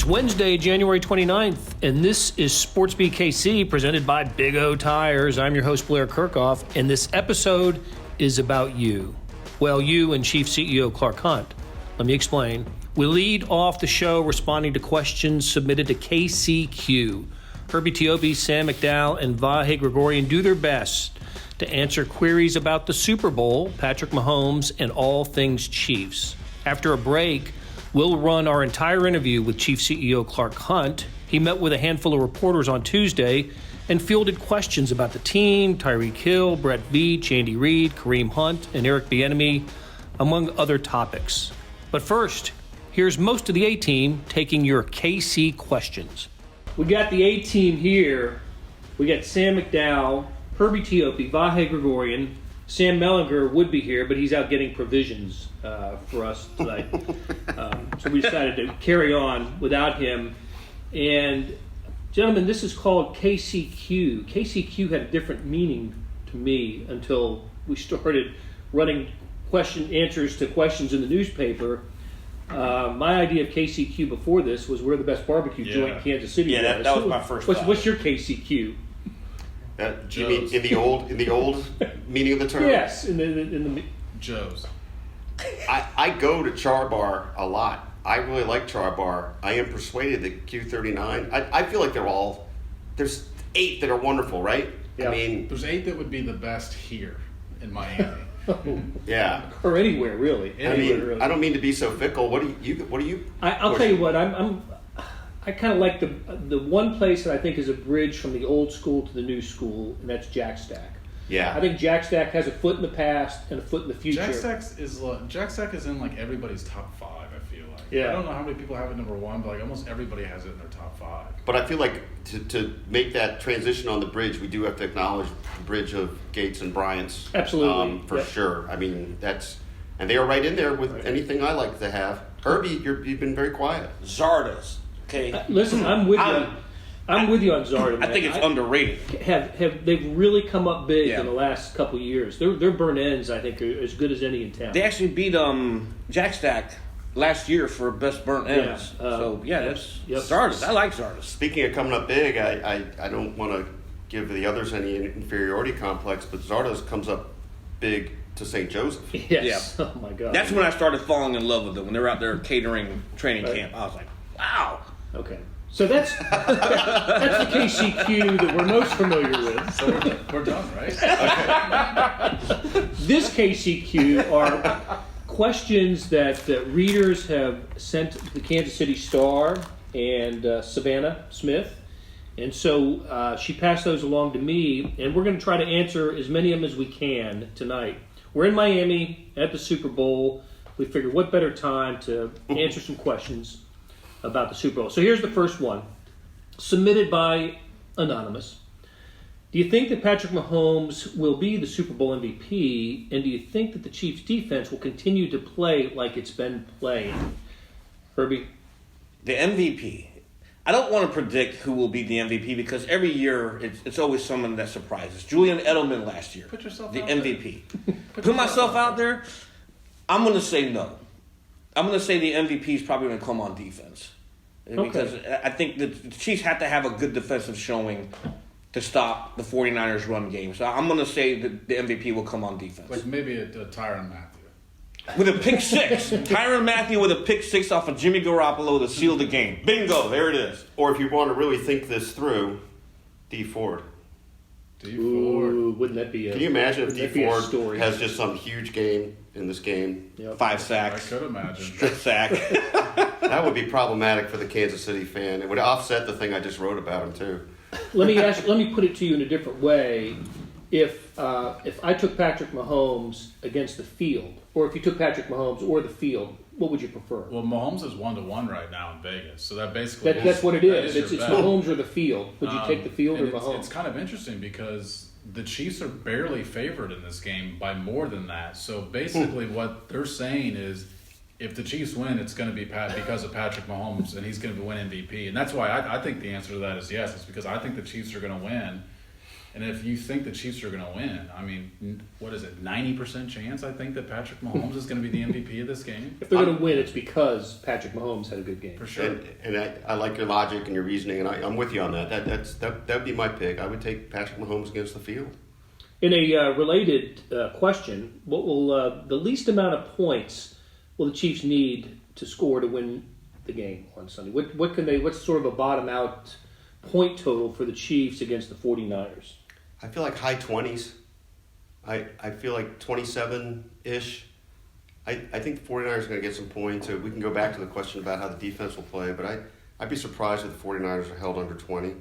It's Wednesday, January 29th, and this is SportsBeat KC presented by Big O Tires. I'm your host, Blair Kirchhoff, and this episode is about you. Well, you and Chief CEO Clark Hunt. Let me explain. We lead off the show responding to questions submitted to KCQ. Herbie Teope, Sam McDowell, and Vahe Gregorian do their best to answer queries about the Super Bowl, Patrick Mahomes, and all things Chiefs. After a break, we'll run our entire interview with Chief CEO Clark Hunt. He met with a handful of reporters on Tuesday and fielded questions about the team, Tyreek Hill, Brett Veach, Andy Reid, Kareem Hunt, and Eric Bieniemy, among other topics. But first, here's most of the A-team taking your KC questions. We got the A-team here. We got Sam McDowell, Herbie Teope, Vahe Gregorian. Sam Mellinger would be here, but he's out getting provisions for us tonight. So we decided to carry on without him. And, gentlemen, this is called KCQ. KCQ had a different meaning to me until we started running answers to questions in the newspaper. My idea of KCQ before this was we're the best barbecue joint in Kansas City. Yeah, that was my first thought. What's your KCQ? You mean in the old meaning of the term? Yes, in the Joe's. I go to Char Bar a lot. I really like Char Bar. I am persuaded that Q39. I feel like there's 8 that are wonderful, right? Yeah. I mean, There's 8 that would be the best here in Miami. yeah. Or anywhere really. Really. I don't mean to be so fickle. What do you? I'll tell you what. I kind of like the one place that I think is a bridge from the old school to the new school, and that's Jack Stack. Yeah. I think Jack Stack has a foot in the past and a foot in the future. Jack Stack is in like everybody's top 5. I feel like. Yeah. I don't know how many people have it number 1, but like almost everybody has it in their top 5. But I feel like to make that transition on the bridge, we do have to acknowledge the bridge of Gates and Bryant's. Absolutely. For sure. I mean, and they are right in there with anything I like to have. Herbie, you've been very quiet. Zardas. Okay. Listen, I'm with you. I'm with you on Zarda. I think it's underrated. They've really come up big in the last couple of years. Their burn ends, I think, are as good as any in town. They actually beat Jack Stack last year for best burnt ends. That's Zardas. I like Zardas. Speaking of coming up big, I don't want to give the others any inferiority complex, but Zardas comes up big to St. Joseph. Yes. Yeah. Oh my God. That's when I started falling in love with them. When they were out there catering training camp, I was like, wow. Okay. So that's the KCQ that we're most familiar with. So we're done, right? Okay. This KCQ are questions that readers have sent to the Kansas City Star and Savannah Smith. And so she passed those along to me, and we're going to try to answer as many of them as we can tonight. We're in Miami at the Super Bowl. We figured what better time to answer some questions about the Super Bowl. So here's the first one, submitted by Anonymous. Do you think that Patrick Mahomes will be the Super Bowl MVP, and do you think that the Chiefs' defense will continue to play like it's been playing? Herbie? The MVP. I don't want to predict who will be the MVP because every year it's always someone that surprises. Julian Edelman last year. Put yourself the out MVP. there. Put myself out there? I'm going to say no. I'm going to say the MVP is probably going to come on defense. Because I think the Chiefs have to have a good defensive showing to stop the 49ers run game. So I'm going to say that the MVP will come on defense. Like maybe a Tyrann Mathieu. With a pick 6. Tyrann Mathieu with a pick 6 off of Jimmy Garoppolo to seal the game. Bingo, there it is. Or if you want to really think this through, Dee Ford. Dee Ford. Ooh, wouldn't that be a... Can you imagine if Dee Ford story? has just some huge game in this game? Yep. 5 sacks. I could imagine. Strip sack. That would be problematic for the Kansas City fan. It would offset the thing I just wrote about him too. Let me put it to you in a different way. If I took Patrick Mahomes against the field, or if you took Patrick Mahomes or the field, what would you prefer? Well, Mahomes is 1-1 right now in Vegas, so that basically that's what it is. It's your bet. Mahomes or the field. Would you take the field or Mahomes? It's kind of interesting because the Chiefs are barely favored in this game by more than that. So basically, what they're saying is, if the Chiefs win, it's going to be because of Patrick Mahomes, and he's going to win MVP. And that's why I think the answer to that is yes. It's because I think the Chiefs are going to win. And if you think the Chiefs are going to win, I mean, what is it, 90% chance, I think, that Patrick Mahomes is going to be the MVP of this game? If they're going to win, it's because Patrick Mahomes had a good game. For sure. And I like your logic and your reasoning, and I'm with you on that. That would be my pick. I would take Patrick Mahomes against the field. In a related question, what will the least amount of points will the Chiefs need to score to win the game on Sunday? What's sort of a bottom out point total for the Chiefs against the 49ers? I feel like high 20s. I feel like 27-ish. I think the 49ers are going to get some points. So we can go back to the question about how the defense will play, but I'd be surprised if the 49ers are held under 20.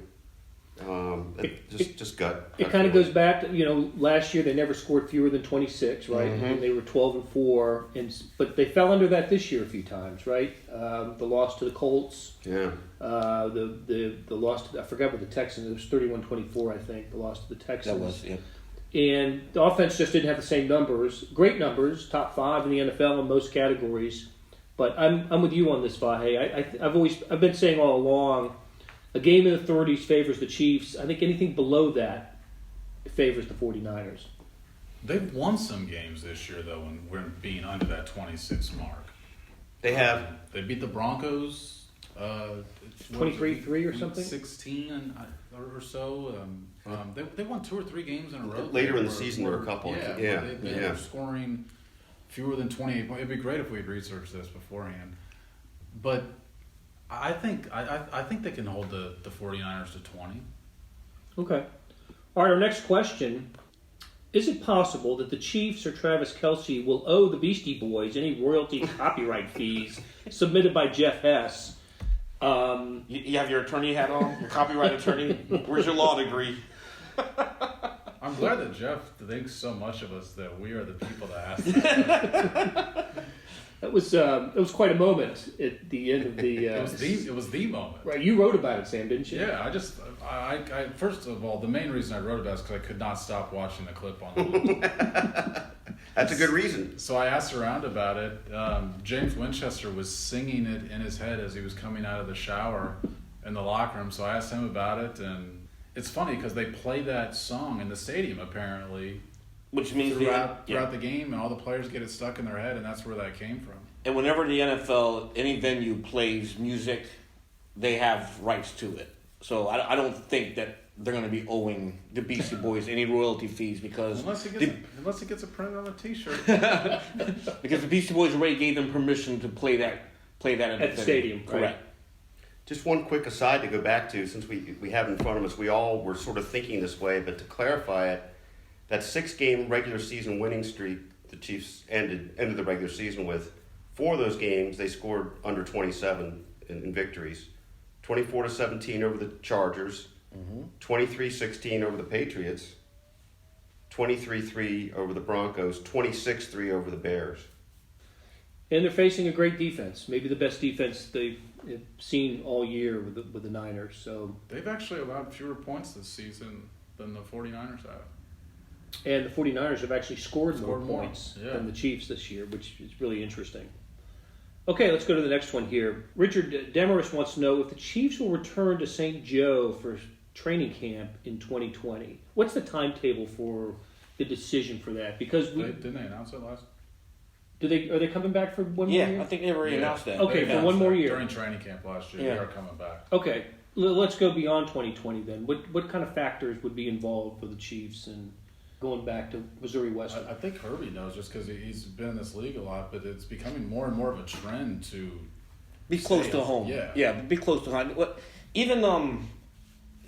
Just gut. It kind of goes back to, last year they never scored fewer than 26, right? Mm-hmm. And they were 12-4, but they fell under that this year a few times, right? The loss to the Colts. Yeah. The loss to, I forgot what the Texans, it was 31-24, I think, the loss to the Texans. That was, yeah. And the offense just didn't have the same numbers, great numbers, top 5 in the NFL in most categories. But I'm with you on this, Vahe. I've been saying all along, a game in the 30s favors the Chiefs. I think anything below that favors the 49ers. They've won some games this year, though, when we're being under that 26 mark. They have. They beat the Broncos 23-3 or something? 16 or so. They won 2 or 3 games in a row. Later in the season, there were a couple. Yeah. They were scoring fewer than 28 points. It'd be great if we'd researched this beforehand. But I think they can hold the 49ers to 20. Okay. All right, our next question. Is it possible that the Chiefs or Travis Kelce will owe the Beastie Boys any royalty copyright fees submitted by Jeff Hess? You have your attorney hat on, your copyright attorney. Where's your law degree? I'm glad that Jeff thinks so much of us that we are the people to ask that. It was quite a moment at the end of the. It was the moment. Right, you wrote about it, Sam, didn't you? Yeah, I first of all, the main reason I wrote about it is because I could not stop watching the clip on the loop. That's a good reason. So I asked around about it. James Winchester was singing it in his head as he was coming out of the shower in the locker room. So I asked him about it, and it's funny because they play that song in the stadium apparently. Which means throughout the game, and all the players get it stuck in their head, and that's where that came from. And whenever the NFL, any venue plays music, they have rights to it. So I don't think that they're going to be owing the Beastie Boys any royalty fees because unless it gets a print on a T-shirt. Because the Beastie Boys already gave them permission to play that at the stadium. Correct. Right. Just one quick aside to go back to, since we have in front of us, we all were sort of thinking this way, but to clarify it, that 6-game regular season winning streak the Chiefs ended the regular season with, 4 of those games they scored under 27 in victories. 24-17 over the Chargers, 23-16 over the Patriots, 23-3 over the Broncos, 26-3 over the Bears. And they're facing a great defense, maybe the best defense they've seen all year with the Niners. So they've actually allowed fewer points this season than the 49ers have. And the 49ers have actually scored more points than the Chiefs this year, which is really interesting. Okay, let's go to the next one here. Richard Demarest wants to know if the Chiefs will return to St. Joe for training camp in 2020. What's the timetable for the decision for that? Because didn't they announce it last? Are they coming back for one more year? Yeah, I think they already announced that. Okay, for one more year. During training camp last year, they are coming back. Okay, let's go beyond 2020 then. What kind of factors would be involved for the Chiefs and going back to Missouri Western? I think Herbie knows just because he's been in this league a lot, but it's becoming more and more of a trend to be close to home. Yeah, be close to home. Even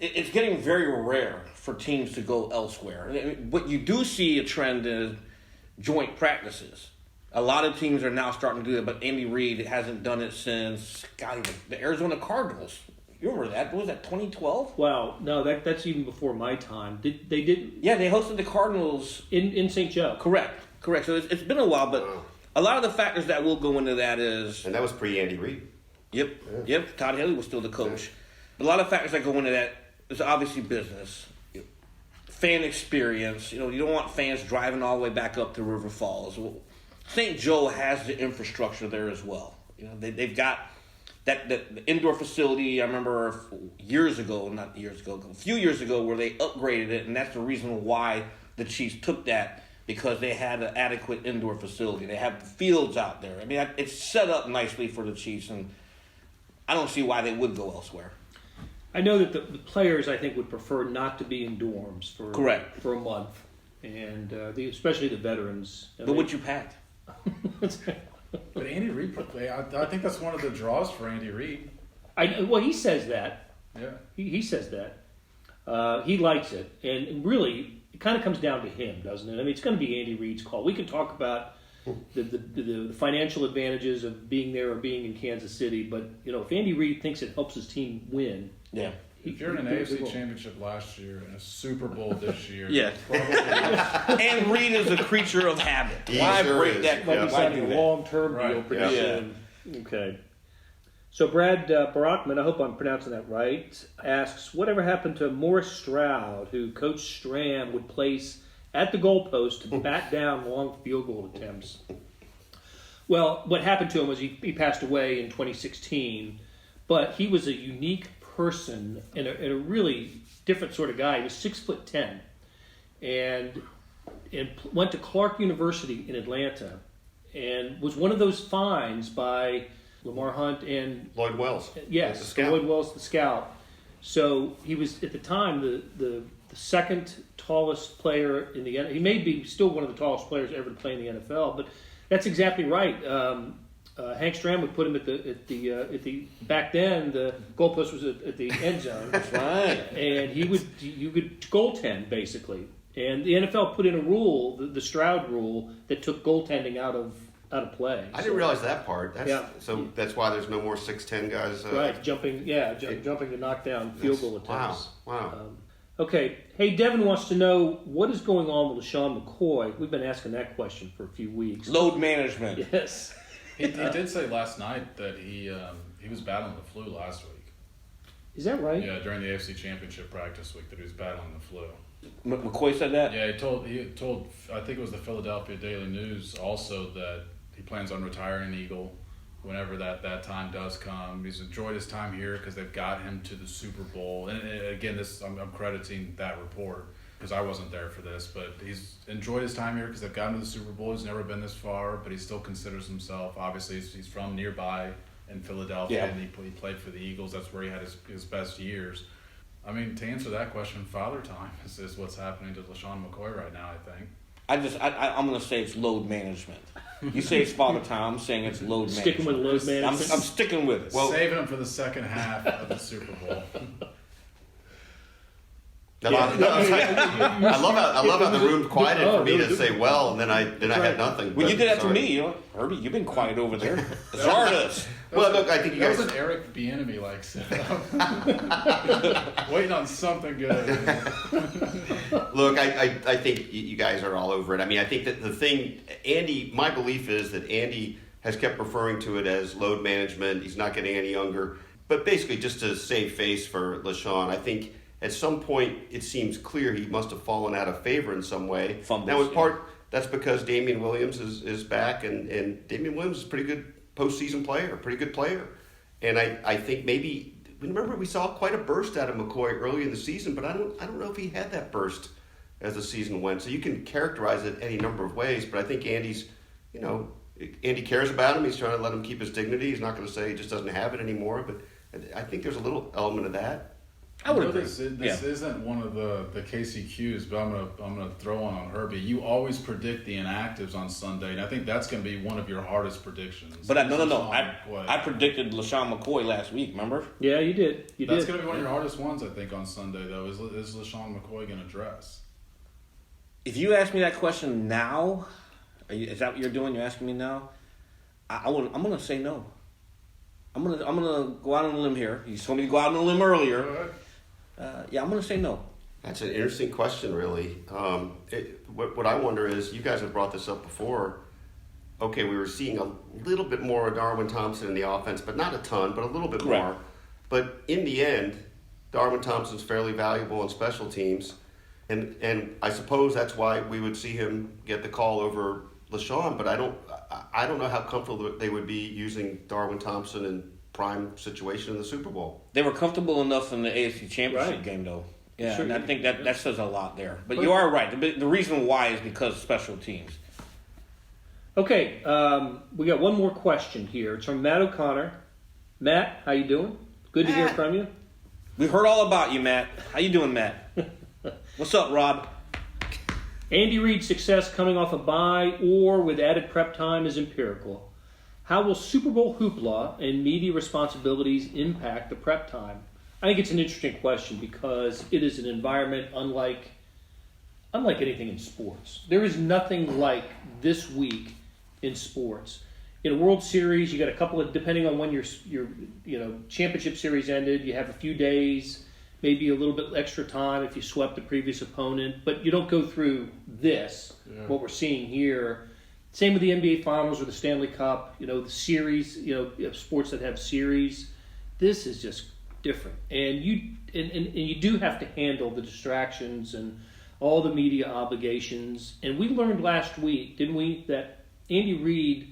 it's getting very rare for teams to go elsewhere. What you do see a trend is joint practices. A lot of teams are now starting to do it, but Andy Reid hasn't done it since the Arizona Cardinals. You remember that? What was that, 2012? Wow, no, that's even before my time. They didn't? Yeah, they hosted the Cardinals in St. Joe. Correct. So it's been a while, but a lot of the factors that will go into that is... And that was pre-Andy Reid. Yep. Todd Haley was still the coach. But a lot of factors that go into that is obviously business, fan experience. You don't want fans driving all the way back up to River Falls. Well, St. Joe has the infrastructure there as well. They've got that the indoor facility, I remember a few years ago, where they upgraded it, and that's the reason why the Chiefs took that, because they had an adequate indoor facility. They have the fields out there. I mean, it's set up nicely for the Chiefs, and I don't see why they would go elsewhere. I know that the players, I think, would prefer not to be in dorms for a month, and especially the veterans. But would you pack? But Andy Reid, I think that's one of the draws for Andy Reid. Well, he says that. Yeah. He says that. He likes it, and really, it kind of comes down to him, doesn't it? I mean, it's going to be Andy Reid's call. We can talk about the financial advantages of being there or being in Kansas City, but if Andy Reid thinks it helps his team win, yeah. If you're in an AFC championship last year and a Super Bowl this year, yeah. And Reid is a creature of habit. Why break that? Might be signing a long-term deal pretty soon. Okay. So Brad Barackman, I hope I'm pronouncing that right, asks, whatever happened to Morris Stroud, who Coach Stram would place at the goalpost to bat down long field goal attempts? Well, what happened to him was he passed away in 2016, but he was a unique person and a really different sort of guy. He was 6'10", and went to Clark University in Atlanta, and was one of those finds by Lamar Hunt and Lloyd Wells. Yes, the scout. Lloyd Wells, the scout. So he was at the time the second tallest player in the NFL. He may be still one of the tallest players ever to play in the NFL, but that's exactly right. Hank Stram would put him at the back then the goalpost was at the end zone. That's right. And you could goaltend basically. And the NFL put in a rule, the Stroud rule, that took goaltending out of play. I didn't realize that part. So that's why there's no more 6'10" guys. Right, jumping to knock down field goal attempts. Wow. Okay. Hey, Devin wants to know what is going on with LeSean McCoy. We've been asking that question for a few weeks. Load management. Yes. He did say last night that he was battling the flu last week. Is that right? Yeah, during the AFC Championship practice week that he was battling the flu. McCoy said that? Yeah, he told I think it was the Philadelphia Daily News also that he plans on retiring an Eagle whenever that time does come. He's enjoyed his time here because they've got him to the Super Bowl. And again, I'm crediting that report because I wasn't there for this, but he's enjoyed his time here because they've got him to the Super Bowl. He's never been this far, but he still considers himself, obviously, he's from nearby in Philadelphia, and he played for the Eagles. That's where he had his best years. I mean, to answer that question, father time is what's happening to LeSean McCoy right now, I think. I'm going to say it's load management. You say it's father time, I'm saying it's load management. Sticking with load management? I'm sticking with it. Well, saving him for the second half of the Super Bowl. I love how the room quieted for me to say well, and then I had nothing. Well, you did that to me, Herbie. You've been quiet over there. Zardas. Well, look, I think you guys. That was an Eric Bieniemy like setup. Waiting on something good. Look, I think you guys are all over it. I mean, I think that the thing, Andy. My belief is that Andy has kept referring to it as load management. He's not getting any younger, but basically just to save face for LeSean. I think at some point it seems clear he must have fallen out of favor in some way. Now, in part, that's because Damian Williams is back, and Damian Williams is a pretty good postseason player, a pretty good player. And I think maybe, remember we saw quite a burst out of McCoy early in the season, but I don't know if he had that burst as the season went. So you can characterize it any number of ways, but I think Andy cares about him. He's trying to let him keep his dignity. He's not going to say he just doesn't have it anymore, but I think there's a little element of that. I would agree. This isn't one of the KCQs, but I'm gonna throw one on Herbie. You always predict the inactives on Sunday, and I think that's gonna be one of your hardest predictions. But no. I predicted LeSean McCoy last week. Remember? Yeah, you did. That's gonna be one of your hardest ones, I think, on Sunday. Though, is LeSean McCoy gonna dress? If you ask me that question now, is that what you're doing? You're asking me now? I'm gonna say no. I'm gonna go out on a limb here. You told me to go out on a limb earlier. I'm going to say no. That's an interesting question, really. What I wonder is, you guys have brought this up before. Okay, we were seeing a little bit more of Darwin Thompson in the offense, but not a ton, but a little bit more. But in the end, Darwin Thompson's fairly valuable on special teams, and I suppose that's why we would see him get the call over LeSean. But I don't know how comfortable they would be using Darwin Thompson prime situation in the Super Bowl. They were comfortable enough in the AFC Championship game, though. Yeah, Sure. and I think that says a lot there. But you are right. The reason why is because of special teams. Okay, we got one more question here. It's from Matt O'Connor. Matt, how you doing? Good to hear from you. We've heard all about you, Matt. How you doing, Matt? What's up, Rob? Andy Reid's success coming off a bye or with added prep time is empirical. How will Super Bowl hoopla and media responsibilities impact the prep time? I think it's an interesting question because it is an environment unlike anything in sports. There is nothing like this week in sports. In a World Series, you got a couple of, depending on when your championship series ended, you have a few days, maybe a little bit extra time if you swept the previous opponent, but you don't go through what we're seeing here. Same with the NBA Finals or the Stanley Cup, the series, sports that have series. This is just different. And you do have to handle the distractions and all the media obligations. And we learned last week, didn't we, that Andy Reid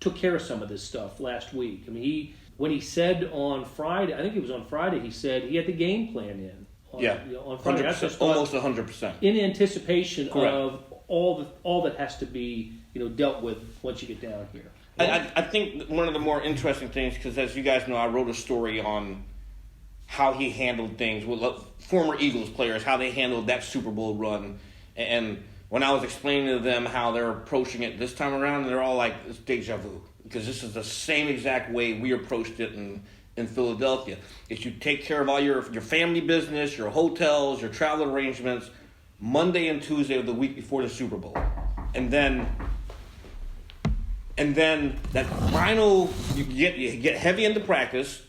took care of some of this stuff last week. I mean, when he said on Friday, I think it was on Friday, he said he had the game plan in. On Friday. 100%, almost 100%. In anticipation of all that has to be dealt with once you get down here. I think one of the more interesting things, because as you guys know, I wrote a story on how he handled things with former Eagles players, how they handled that Super Bowl run. And when I was explaining to them how they're approaching it this time around, they're all like, it's deja vu. Because this is the same exact way we approached it in Philadelphia. Is you take care of all your family business, your hotels, your travel arrangements, Monday and Tuesday of the week before the Super Bowl. And then that final, you get heavy into practice,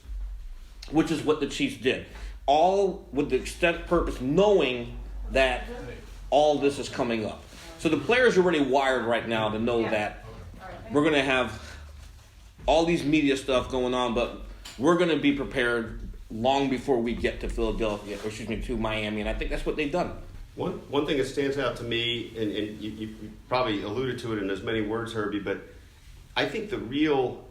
which is what the Chiefs did. All with the extent purpose, knowing that all this is coming up. So the players are already wired right now to know that we're going to have all these media stuff going on, but we're going to be prepared long before we get to to Miami. And I think that's what they've done. One thing that stands out to me, and you probably alluded to it in as many words, Herbie, but I think the real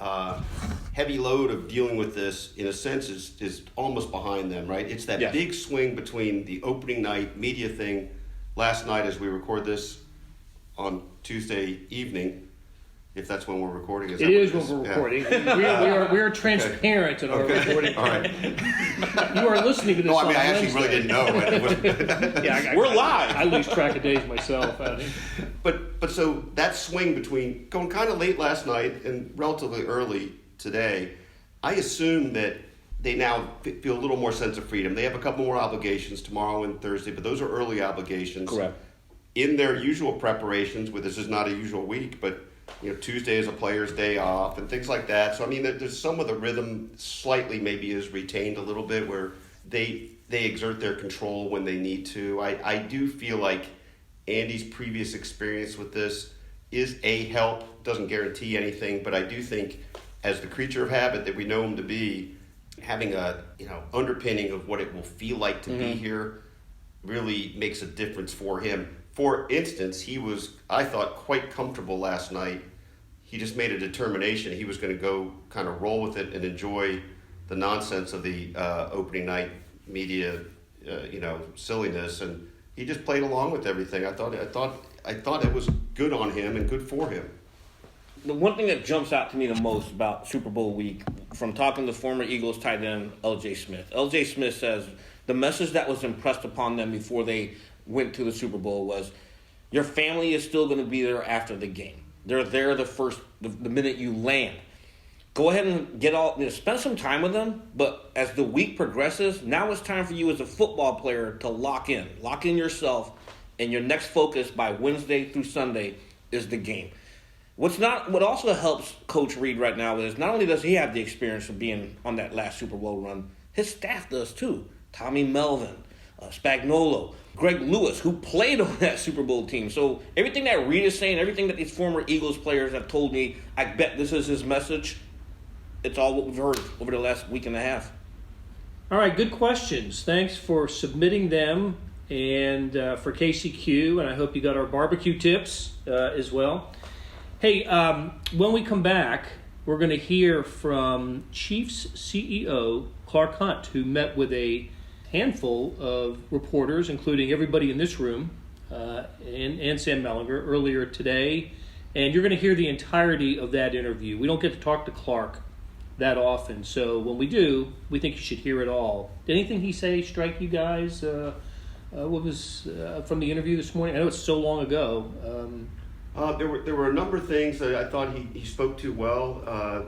heavy load of dealing with this, in a sense, is almost behind them, right? It's that big swing between the opening night media thing last night as we record this on Tuesday evening, if that's when we're recording. It is when we're recording. We are transparent in our recording. All right. You are listening to this on I actually Wednesday. really didn't know. We're live. I lose track of days myself. But so that swing between going kind of late last night and relatively early today, I assume that they now feel a little more sense of freedom. They have a couple more obligations tomorrow and Thursday, but those are early obligations. Correct. In their usual preparations, this is not a usual week, but Tuesday is a player's day off and things like that. So, I mean, there's some of the rhythm slightly maybe is retained a little bit where they exert their control when they need to. I do feel like Andy's previous experience with this is a help. Doesn't guarantee anything, but I do think as the creature of habit that we know him to be, having a underpinning of what it will feel like to be here really makes a difference for him. For instance, he was, I thought, quite comfortable last night. He just made a determination he was going to go kind of roll with it and enjoy the nonsense of the opening night media, silliness, and he just played along with everything. I thought it was good on him and good for him. The one thing that jumps out to me the most about Super Bowl week, from talking to former Eagles tight end L.J. Smith. L.J. Smith says the message that was impressed upon them before they went to the Super Bowl was, your family is still going to be there after the game. They're there the minute you land. Go ahead and spend some time with them, but as the week progresses, now it's time for you as a football player to lock in yourself, and your next focus by Wednesday through Sunday is the game. What also helps Coach Reid right now is not only does he have the experience of being on that last Super Bowl run, his staff does too. Tommy Melvin, Spagnuolo, Greg Lewis, who played on that Super Bowl team. So everything that Reid is saying, everything that these former Eagles players have told me, I bet this is his message. It's all what we've heard over the last week and a half. All right, good questions. Thanks for submitting them and for KCQ, and I hope you got our barbecue tips as well. Hey, when we come back, we're going to hear from Chiefs CEO Clark Hunt, who met with a handful of reporters, including everybody in this room, and Sam Mellinger earlier today. And you're going to hear the entirety of that interview. We don't get to talk to Clark that often, so when we do, we think you should hear it all. Did anything he say strike you guys? What was from the interview this morning? I know it's so long ago. There were a number of things that I thought he spoke to well.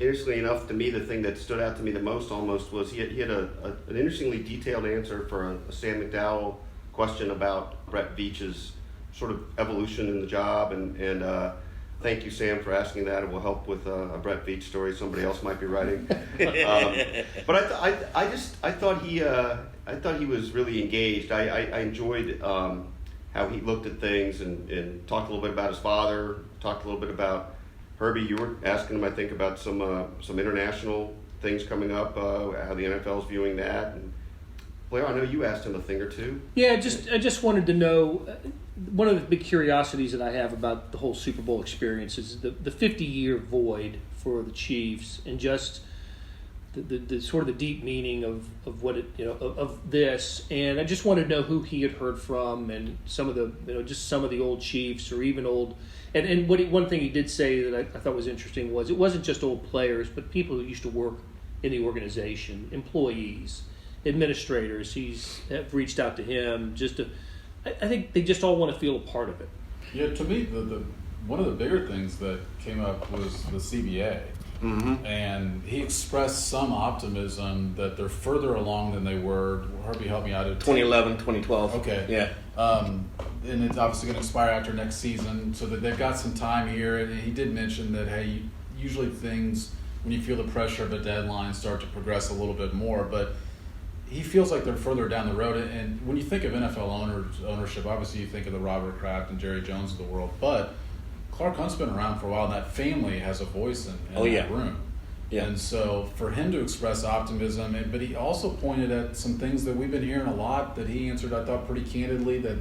Interestingly enough, to me, the thing that stood out to me the most almost was he had an interestingly detailed answer for a Sam McDowell question about Brett Veach's sort of evolution in the job, and thank you, Sam, for asking that. It will help with a Brett Veach story somebody else might be writing. But I thought he was really engaged. I enjoyed how he looked at things and talked a little bit about his father. Talked a little bit about Herbie. You were asking him, I think, about some international things coming up. How the NFL is viewing that. And Blair, I know you asked him a thing or two. Yeah, I just wanted to know. One of the big curiosities that I have about the whole Super Bowl experience is the 50-year void for the Chiefs, and just the sort of the deep meaning of what it of this. And I just wanted to know who he had heard from, and some of the just some of the old Chiefs, or even old. And one thing he did say that I thought was interesting was it wasn't just old players, but people who used to work in the organization, employees, administrators. He's have reached out to him just to. I think they just all want to feel a part of it. Yeah, to me, the one of the bigger things that came up was the CBA. Mm-hmm. And he expressed some optimism that they're further along than they were. Herbie, help me out. 2011, 2012. Okay. Yeah. And it's obviously going to expire after next season, so that they've got some time here. And he did mention that, hey, usually things, when you feel the pressure of a deadline, start to progress a little bit more. But he feels like they're further down the road. And when you think of NFL ownership, obviously you think of the Robert Kraft and Jerry Jones of the world. But Clark Hunt's been around for a while, and that family has a voice in that room. Yeah. And so for him to express optimism, but he also pointed at some things that we've been hearing a lot that he answered, I thought, pretty candidly, that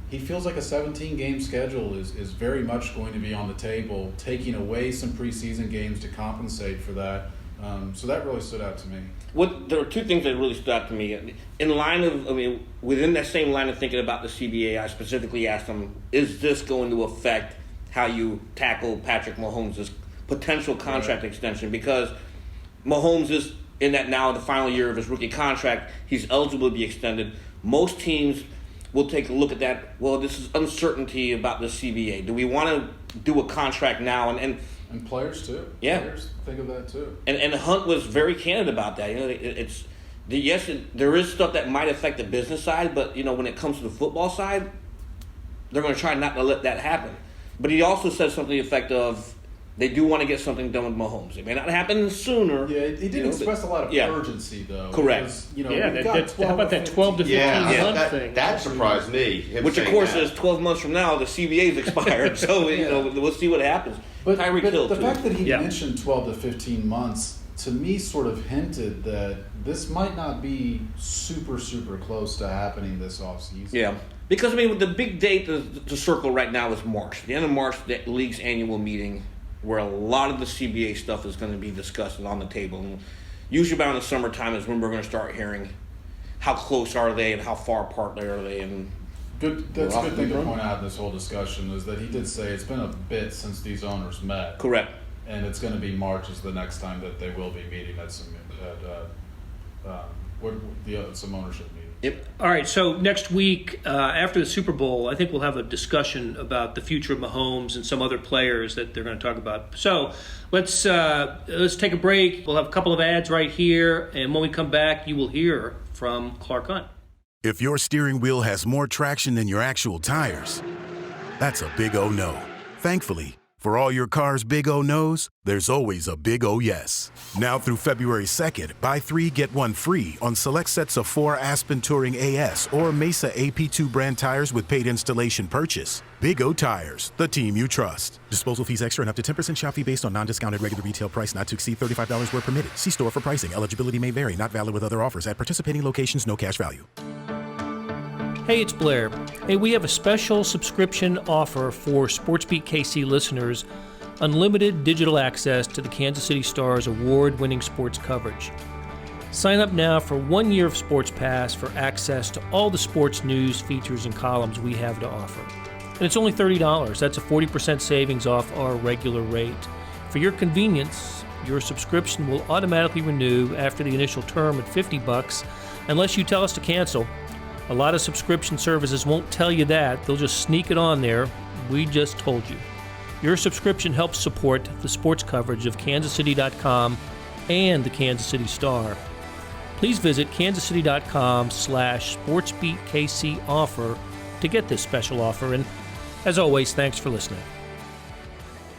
he feels like a 17-game schedule is very much going to be on the table, taking away some preseason games to compensate for that. So that really stood out to me. There are two things that really stood out to me. Within that same line of thinking about the CBA, I specifically asked him, is this going to affect how you tackle Patrick Mahomes' potential contract extension? Because Mahomes is in that now the final year of his rookie contract. He's eligible to be extended. Most teams will take a look at that. Well, this is uncertainty about the CBA. Do we want to do a contract now? And players too. Yeah. Players think of that too. And Hunt was very candid about that. There is stuff that might affect the business side, but when it comes to the football side, they're going to try not to let that happen. But he also said something to the effect of they do want to get something done with Mahomes. It may not happen sooner. Yeah, he did express a lot of urgency, though. Correct. Because, how about that 12 to 15 month thing? That surprised me. Which, of course, is 12 months from now, the CBA's expired. So, we'll see what happens. But the fact that he mentioned 12 to 15 months, to me, sort of hinted that this might not be super, super close to happening this offseason. Yeah. Because, the big date to circle right now is March. The end of March, the league's annual meeting, where a lot of the CBA stuff is going to be discussed and on the table. And usually around the summertime is when we're going to start hearing how close are they and how far apart are they. And that's a good thing to point out in this whole discussion is that he did say it's been a bit since these owners met. Correct. And it's going to be March is the next time that they will be meeting at some ownership meeting. Yep. All right, so next week, after the Super Bowl, I think we'll have a discussion about the future of Mahomes and some other players that they're going to talk about. So let's take a break. We'll have a couple of ads right here, and when we come back, you will hear from Clark Hunt. If your steering wheel has more traction than your actual tires, that's a big O no. Thankfully, for all your car's big O no's, there's always a big O yes. Now through February 2nd, buy 3, get 1 free on select sets of 4 Aspen Touring AS or Mesa AP2 brand tires with paid installation purchase. Big O Tires, the team you trust. Disposal fees extra and up to 10% shop fee based on non-discounted regular retail price not to exceed $35 where permitted. See store for pricing. Eligibility may vary. Not valid with other offers at participating locations. No cash value. Hey, it's Blair. Hey, we have a special subscription offer for SportsBeat KC listeners unlimited digital access to the Kansas City Star's award-winning sports coverage. Sign up now for 1 year of Sports Pass for access to all the sports news, features, and columns we have to offer. And it's only $30. That's a 40% savings off our regular rate. For your convenience, your subscription will automatically renew after the initial term at $50 unless you tell us to cancel. A lot of subscription services won't tell you that. They'll just sneak it on there. We just told you. Your subscription helps support the sports coverage of kansascity.com and the Kansas City Star. Please visit kansascity.com/SportsBeatKC offer to get this special offer. And as always, thanks for listening.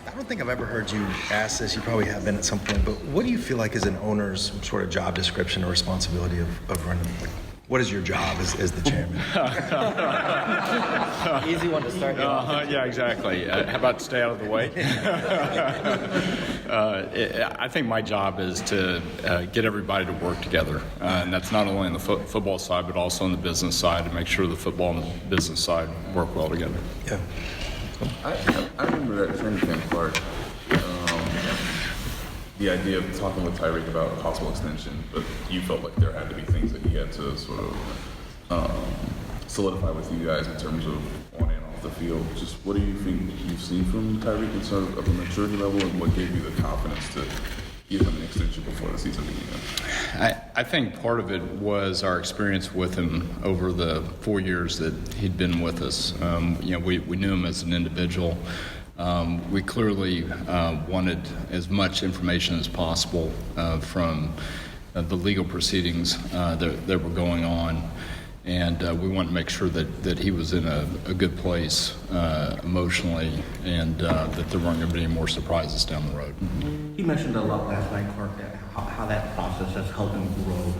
I don't think I've ever heard you ask this. You probably have been at some point, but what do you feel like is an owner's sort of job description or responsibility of running? Like, what is your job as the chairman? Easy one to start. Yeah, exactly. How about stay out of the way? I think my job is to get everybody to work together, and that's not only on the football side, but also on the business side, to make sure the football and the business side work well together. Yeah. I remember that training camp, Clark. The idea of talking with Tyreek about a possible extension, but you felt like there had to be things that he had to sort of solidify with you guys in terms of on and off the field. Just what do you think you've seen from Tyreek in terms of a maturity level, and what gave you the confidence to give him an extension before the season began? I think part of it was our experience with him over the 4 years that he'd been with us. We knew him as an individual. We clearly wanted as much information as possible from the legal proceedings that were going on, and we wanted to make sure that he was in a good place emotionally, and that there weren't going to be any more surprises down the road. You mentioned a lot last night, Clark, how that process has helped him grow.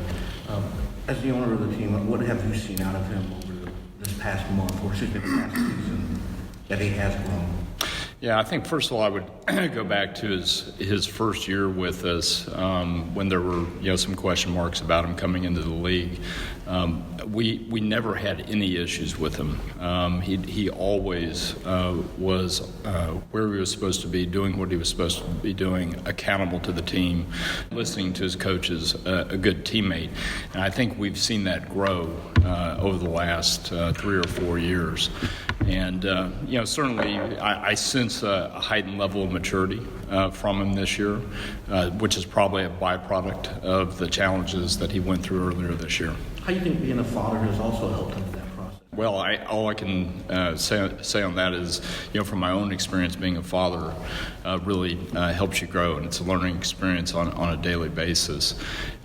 As the owner of the team, what have you seen out of him over this past month, or excuse me, the past season, that he has grown? Yeah, I think first of all I would go back to his first year with us, when there were some question marks about him coming into the league. We never had any issues with him. He always was where he was supposed to be, doing what he was supposed to be doing, accountable to the team, listening to his coaches, a good teammate. And I think we've seen that grow over the last 3 or 4 years. And certainly I sense a heightened level of maturity from him this year, which is probably a byproduct of the challenges that he went through earlier this year. How do you think being a father has also helped him in that process? Well, all I can say on that is, from my own experience, being a father really helps you grow, and it's a learning experience on a daily basis.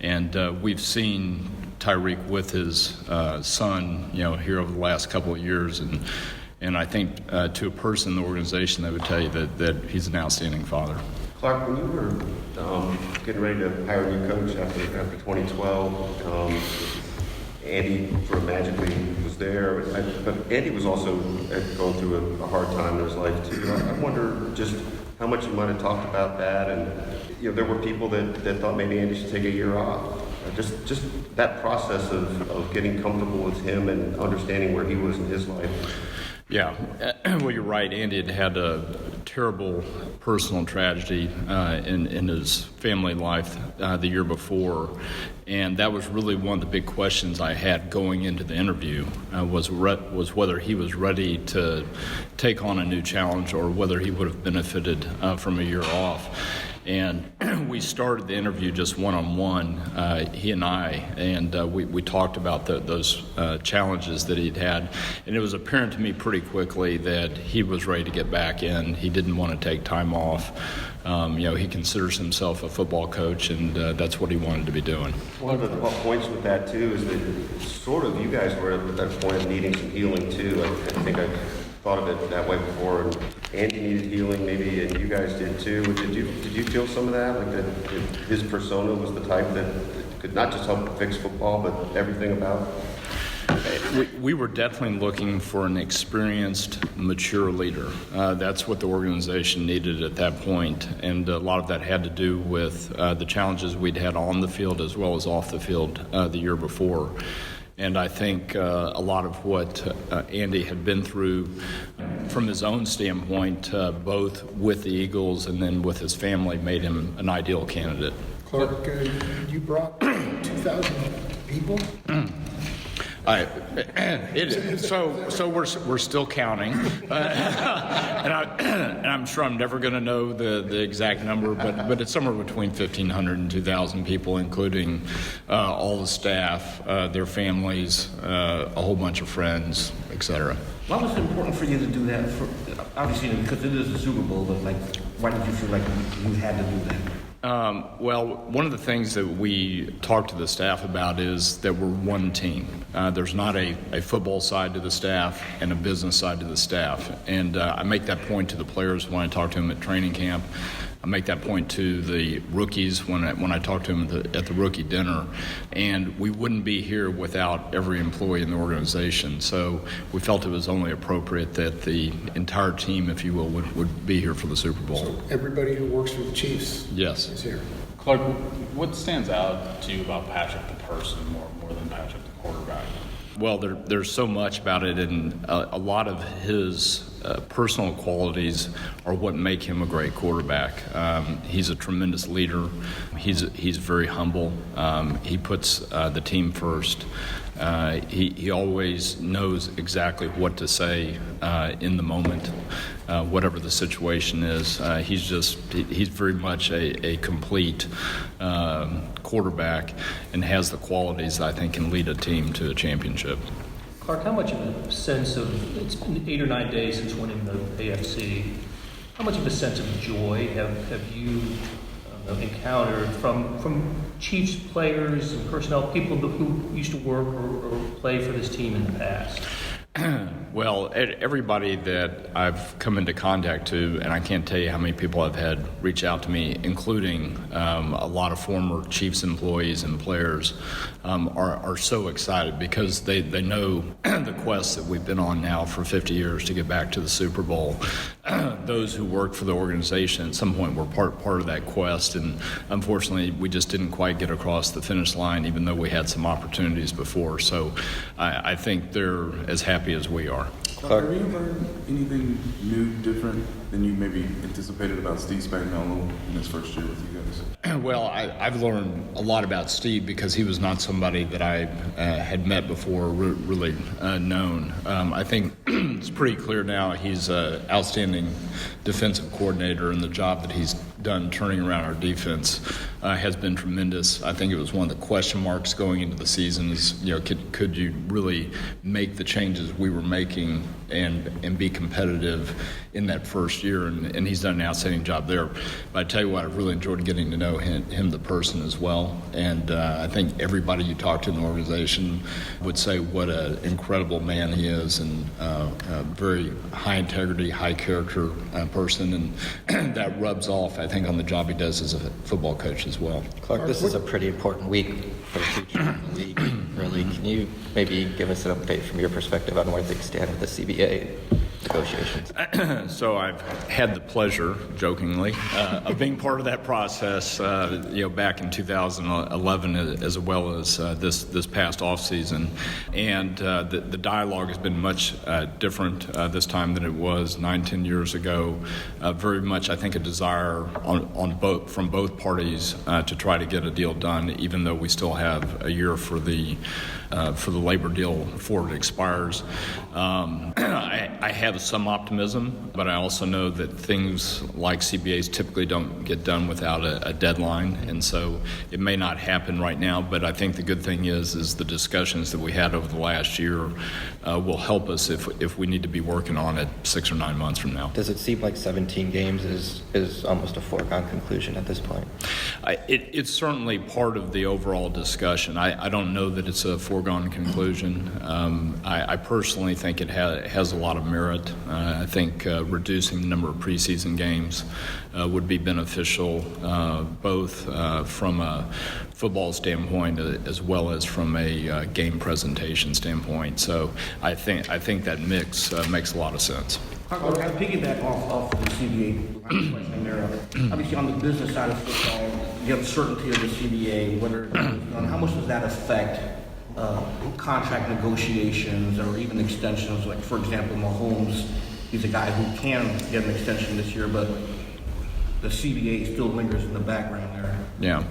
And we've seen Tyreek with his son, here over the last couple of years, and I think to a person in the organization, they would tell you that he's an outstanding father. Clark, when you were getting ready to hire a new coach after 2012, Andy sort of magically was there, but Andy was also going through a hard time in his life too. I wonder just how much you might have talked about that, and there were people that thought maybe Andy should take a year off. Just that process of getting comfortable with him and understanding where he was in his life. Yeah, well, you're right. Andy had a terrible personal tragedy in his family life the year before, and that was really one of the big questions I had going into the interview, was whether he was ready to take on a new challenge or whether he would have benefited from a year off. And we started the interview just one-on-one, he and I, and we talked about those challenges that he'd had. And it was apparent to me pretty quickly that he was ready to get back in. He didn't want to take time off. He considers himself a football coach, and that's what he wanted to be doing. One of the points with that, too, is that sort of you guys were at that point of needing some healing, too. I think I thought of it that way before. And Andy needed healing, maybe, and you guys did too. Did you feel some of that? Like that his persona was the type that could not just help fix football, but everything about it? We were definitely looking for an experienced, mature leader. That's what the organization needed at that point, and a lot of that had to do with the challenges we'd had on the field as well as off the field the year before. And I think a lot of what Andy had been through from his own standpoint, both with the Eagles and then with his family, made him an ideal candidate. Clark, you brought 2,000 people? So we're still counting, and I'm sure I'm never going to know the exact number, but it's somewhere between 1,500 and 2,000 people, including all the staff, their families, a whole bunch of friends, etc. Why was it important for you to do that? Obviously, because it is a Super Bowl, but why did you feel like you had to do that? Well, one of the things that we talk to the staff about is that we're one team. There's not a football side to the staff and a business side to the staff. And I make that point to the players when I talk to them at training camp. I make that point to the rookies when I talk to them at the rookie dinner. And we wouldn't be here without every employee in the organization. So we felt it was only appropriate that the entire team, if you will, would be here for the Super Bowl. So everybody who works for the Chiefs is here. Clark, what stands out to you about Patrick the person more than Patrick the quarterback? Well, there's so much about it, and a lot of his personal qualities are what make him a great quarterback. He's a tremendous leader. He's very humble. He puts the team first. He always knows exactly what to say in the moment, whatever the situation is. He's very much a complete quarterback and has the qualities I think can lead a team to a championship. Clark, how much of a sense of, it's been 8 or 9 days since winning the AFC, how much of a sense of joy have you encountered from Chiefs players and personnel, people who used to work or play for this team in the past? Well, everybody that I've come into contact to, and I can't tell you how many people I've had reach out to me, including a lot of former Chiefs employees and players, are so excited because they know the quest that we've been on now for 50 years to get back to the Super Bowl. Those who work for the organization at some point were part of that quest, and unfortunately we just didn't quite get across the finish line, even though we had some opportunities before. So I think they're as happy as we are. Clark, have you learned anything new, different than you maybe anticipated about Steve Spagnuolo in his first year with you guys? Well, I've learned a lot about Steve because he was not somebody that I had met before, really known. I think it's pretty clear now he's an outstanding defensive coordinator, and the job that he's done turning around our defense has been tremendous. I think it was one of the question marks going into the season is, could you really make the changes we were making and be competitive in that first year, and he's done an outstanding job there. But I tell you what, I've really enjoyed getting to know him the person as well, and I think everybody you talk to in the organization would say what an incredible man he is, and a very high integrity, high character person, and that rubs off, I think, on the job he does as a football coach as well. Clark, this is a pretty important week for the future of the league, really. Can you maybe give us an update from your perspective on where things stand with the CBA negotiations? So I've had the pleasure, jokingly, of being part of that process, back in 2011 as well as this past off season, and the dialogue has been much different this time than it was 9-10 years ago. Very much, I think, a desire from both parties to try to get a deal done, even though we still have a year for the labor deal before it expires. I have some optimism, but I also know that things like CBAs typically don't get done without a deadline, and so it may not happen right now, but I think the good thing is the discussions that we had over the last year will help us if we need to be working on it 6 or 9 months from now. Does it seem like 17 games is almost a foregone conclusion at this point? It's certainly part of the overall discussion. I don't know that it's a foregone conclusion. I personally think it has a lot of merit. I think reducing the number of preseason games would be beneficial, both from a football standpoint as well as from a game presentation standpoint. So I think that mix makes a lot of sense. I'll piggyback off the CBA question there. Obviously, on the business side of football, the uncertainty of the CBA, how much does that affect contract negotiations or even extensions? Like, for example, Mahomes he's a guy who can get an extension this year, but the CBA still lingers in the background there. Yeah.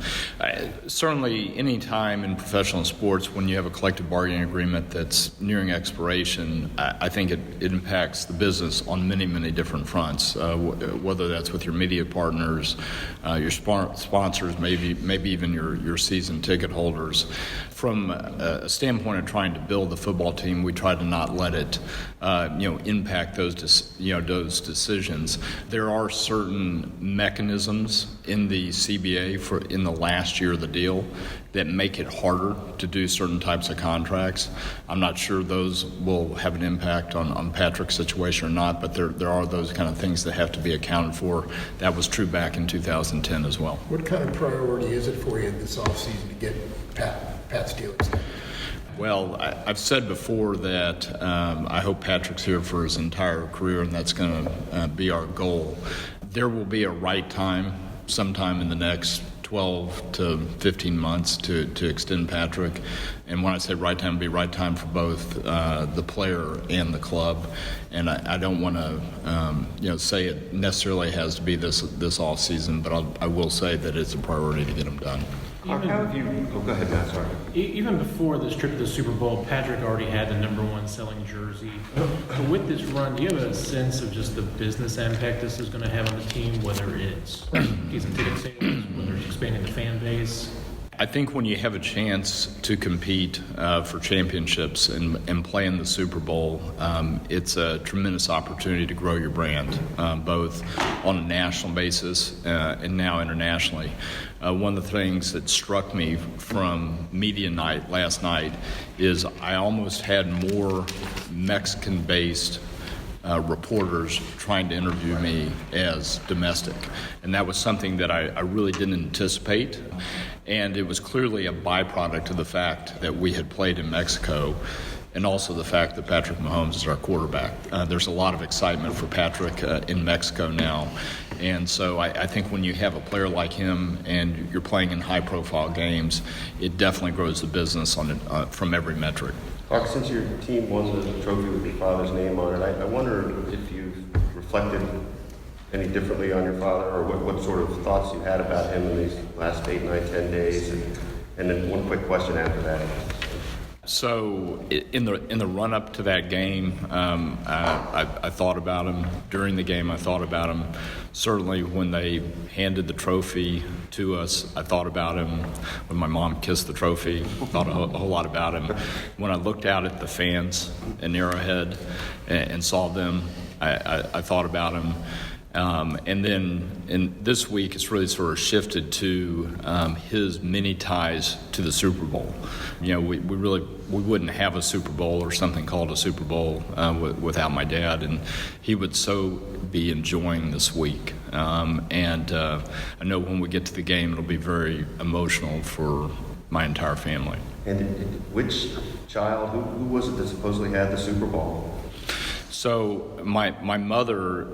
Certainly, any time in professional sports when you have a collective bargaining agreement that's nearing expiration, I think it impacts the business on many, many different fronts, whether that's with your media partners, your sponsors, maybe even your season ticket holders. From a standpoint of trying to build the football team, we try to not let it impact those decisions. There are certain mechanisms in the CBA in the last year of the deal that make it harder to do certain types of contracts. I'm not sure those will have an impact on Patrick's situation or not, but there are those kind of things that have to be accounted for. That was true back in 2010 as well. What kind of priority is it for you this offseason to get Pat's deal extended? Well, I've said before that I hope Patrick's here for his entire career, and that's going to be our goal. There will be a right time sometime in the next 12 to 15 months to extend Patrick. And when I say right time, it'll be right time for both the player and the club. And I don't want to say it necessarily has to be this off season, but I will say that it's a priority to get him done. How have you? Oh, go ahead, Matt. Sorry. Even before this trip to the Super Bowl, Patrick already had the #1 selling jersey. But with this run, do you have a sense of just the business impact this is going to have on the team, whether it's season ticket sales, whether it's expanding the fan base? I think when you have a chance to compete for championships and play in the Super Bowl, it's a tremendous opportunity to grow your brand, both on a national basis and now internationally. One of the things that struck me from media night last night is I almost had more Mexican-based reporters trying to interview me as domestic. And that was something that I really didn't anticipate. And it was clearly a byproduct of the fact that we had played in Mexico, and also the fact that Patrick Mahomes is our quarterback. There's a lot of excitement for Patrick in Mexico now. And so I think when you have a player like him and you're playing in high-profile games, it definitely grows the business from every metric. Clark, since your team won the trophy with your father's name on it, I wonder if you've reflected any differently on your father, or what sort of thoughts you had about him in these last 8, 9, 10 days. And then one quick question after that. So in the run-up to that game, I thought about him. During the game, I thought about him. Certainly when they handed the trophy to us, I thought about him. When my mom kissed the trophy, I thought a whole lot about him. When I looked out at the fans in Arrowhead and saw them, I thought about him. And then in this week, it's really sort of shifted to his many ties to the Super Bowl. We wouldn't have a Super Bowl or something called a Super Bowl without my dad, and he would so be enjoying this week. And I know when we get to the game, it'll be very emotional for my entire family. And which child, who was it that supposedly had the Super Bowl? So my mother,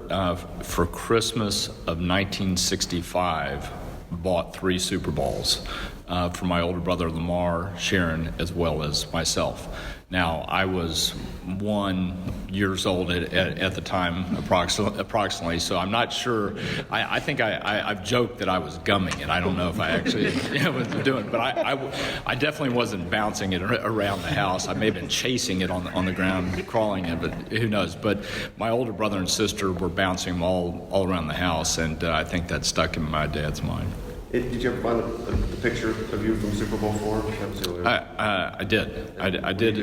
for Christmas of 1965, bought 3 Super Bowls for my older brother Lamar, Sharon, as well as myself. Now, I was 1 year old at the time, approximately, so I'm not sure. I think I've joked that I was gumming it. I don't know if I actually was doing it, but I definitely wasn't bouncing it around the house. I may have been chasing it on the ground, crawling it, but who knows. But my older brother and sister were bouncing them all around the house, and I think that stuck in my dad's mind. Did you ever find the picture of you from Super Bowl IV? I did. I did.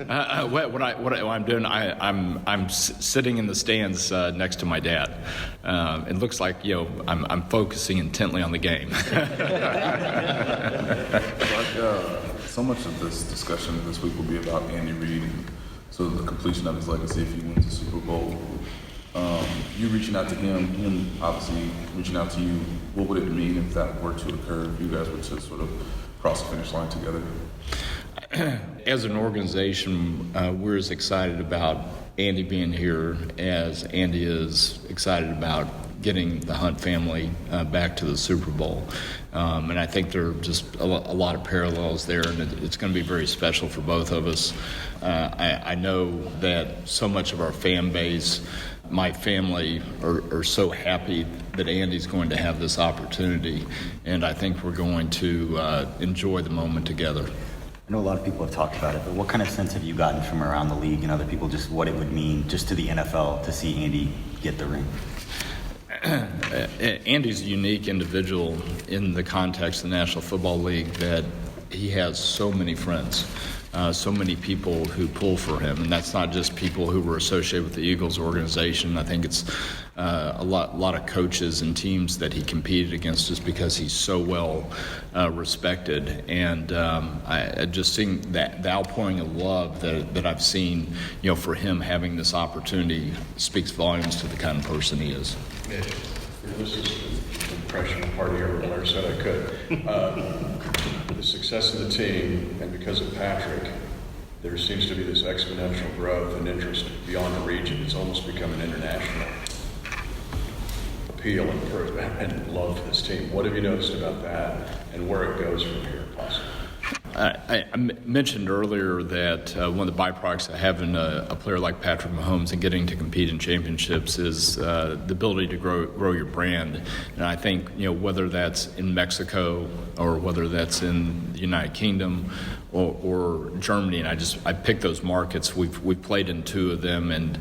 What I'm doing, I'm sitting in the stands next to my dad. It looks like I'm focusing intently on the game. So much of this discussion this week will be about Andy Reid and sort of the completion of his legacy if he wins the Super Bowl. You reaching out to him obviously reaching out to you, what would it mean if that were to occur, if you guys were to sort of cross the finish line together? As an organization, we're as excited about Andy being here as Andy is excited about getting the Hunt family back to the Super Bowl. And I think there are just a lot of parallels there, and it's going to be very special for both of us. I know that so much of our fan base, my family, are so happy that Andy's going to have this opportunity, and I think we're going to enjoy the moment together. I know a lot of people have talked about it, but what kind of sense have you gotten from around the league and other people, just what it would mean just to the NFL to see Andy get the ring? Andy's a unique individual in the context of the National Football League, that he has so many friends, so many people who pull for him, and that's not just people who were associated with the Eagles organization. I think it's a lot of coaches and teams that he competed against just because he's so well respected. And I just seeing the outpouring of love that I've seen, for him having this opportunity speaks volumes to the kind of person he is. This is an impression party everywhere I said I could. The success of the team, and because of Patrick, there seems to be this exponential growth and interest beyond the region. It's almost become an international appeal and love for this team. What have you noticed about that, and where it goes from here, possibly? I mentioned earlier that one of the byproducts of having a player like Patrick Mahomes and getting to compete in championships is the ability to grow your brand. And I think, whether that's in Mexico or whether that's in the United Kingdom or Germany, and I picked those markets. We've played in two of them, and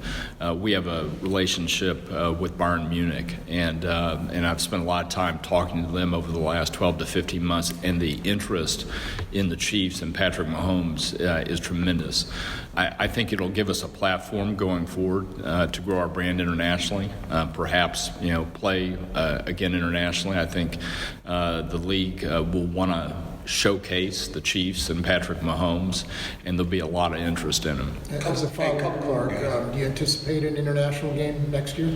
we have a relationship with Bayern Munich, and I've spent a lot of time talking to them over the last 12 to 15 months, and the interest in the Chiefs and Patrick Mahomes is tremendous. I think it'll give us a platform going forward to grow our brand internationally, perhaps play again internationally. I think the league will want to showcase the Chiefs and Patrick Mahomes, and there'll be a lot of interest in them. As a follow-up, Clark, do you anticipate an international game next year?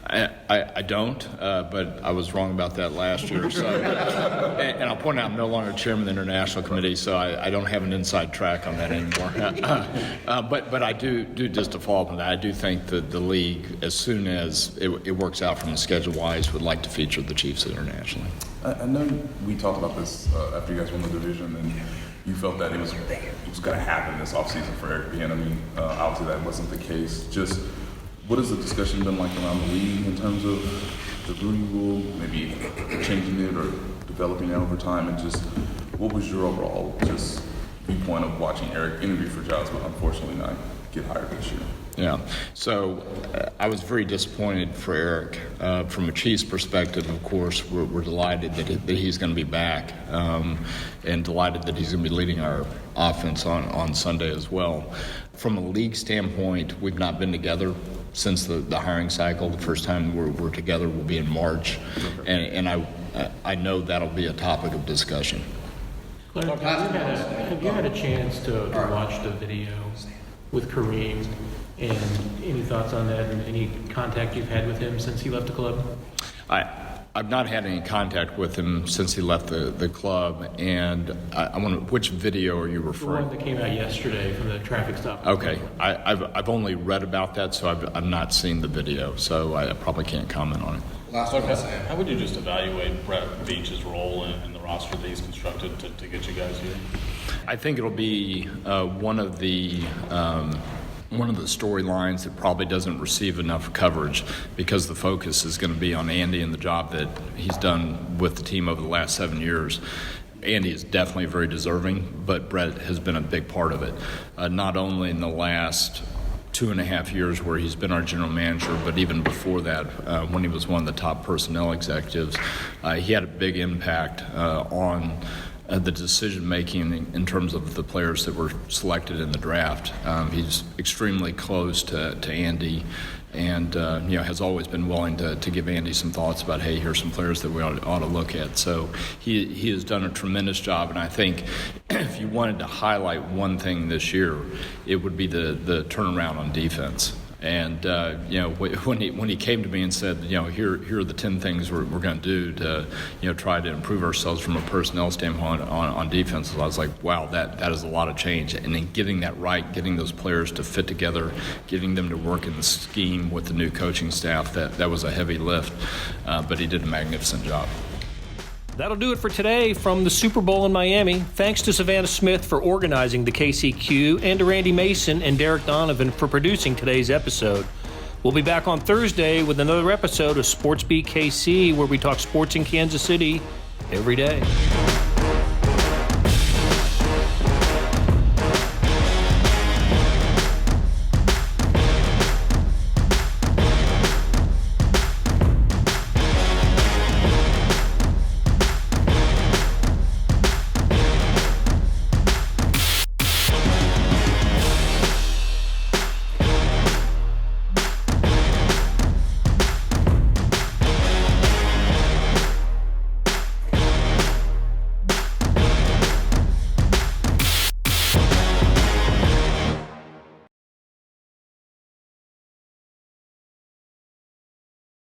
I don't, but I was wrong about that last year. So, and I'll point out I'm no longer chairman of the International Committee, so I don't have an inside track on that anymore. But I do just to follow up on that, I do think that the league, as soon as it works out from the schedule-wise, would like to feature the Chiefs internationally. I know we talked about this after you guys won the division, and you felt that it was going to happen this offseason for Eric Bieniemy. Obviously, that wasn't the case. Just what has the discussion been like around the league in terms of the Rooney Rule, maybe changing it or developing it over time, and just what was your overall just viewpoint of watching Eric interview for jobs, but unfortunately not get hired this year? Yeah, so I was very disappointed for Eric. From a Chiefs perspective, of course, we're delighted that he's going to be back, and delighted that he's going to be leading our offense on Sunday as well. From a league standpoint, we've not been together since the hiring cycle. The first time we're together will be in March, and I know that'll be a topic of discussion. Clark, have you had a chance to watch the video with Kareem, and any thoughts on that, and any contact you've had with him since he left the club? I've not had any contact with him since he left the club, and I wonder, which video are you referring to? The one that came out yesterday from the traffic stop. Okay, I've only read about that, so I've not seen the video, so I probably can't comment on it. How would you just evaluate Brett Veach's role in the roster that he's constructed to get you guys here? I think it'll be one of the storylines that probably doesn't receive enough coverage, because the focus is going to be on Andy and the job that he's done with the team over the last 7 years. Andy is definitely very deserving, but Brett has been a big part of it, not only in the last 2.5 years where he's been our general manager, but even before that, when he was one of the top personnel executives. He had a big impact on the decision-making in terms of the players that were selected in the draft. He's extremely close to Andy, and has always been willing to give Andy some thoughts about, hey, here's some players that we ought to look at. So he has done a tremendous job, and I think if you wanted to highlight one thing this year, it would be the turnaround on defense. And when he came to me and said, here are the 10 things we're going to do to try to improve ourselves from a personnel standpoint on defense, I was like, wow, that is a lot of change. And then getting that right, getting those players to fit together, getting them to work in the scheme with the new coaching staff, that was a heavy lift, but he did a magnificent job. That'll do it for today from the Super Bowl in Miami. Thanks to Savannah Smith for organizing the KCQ and to Randy Mason and Derek Donovan for producing today's episode. We'll be back on Thursday with another episode of SportsBeat KC, where we talk sports in Kansas City every day.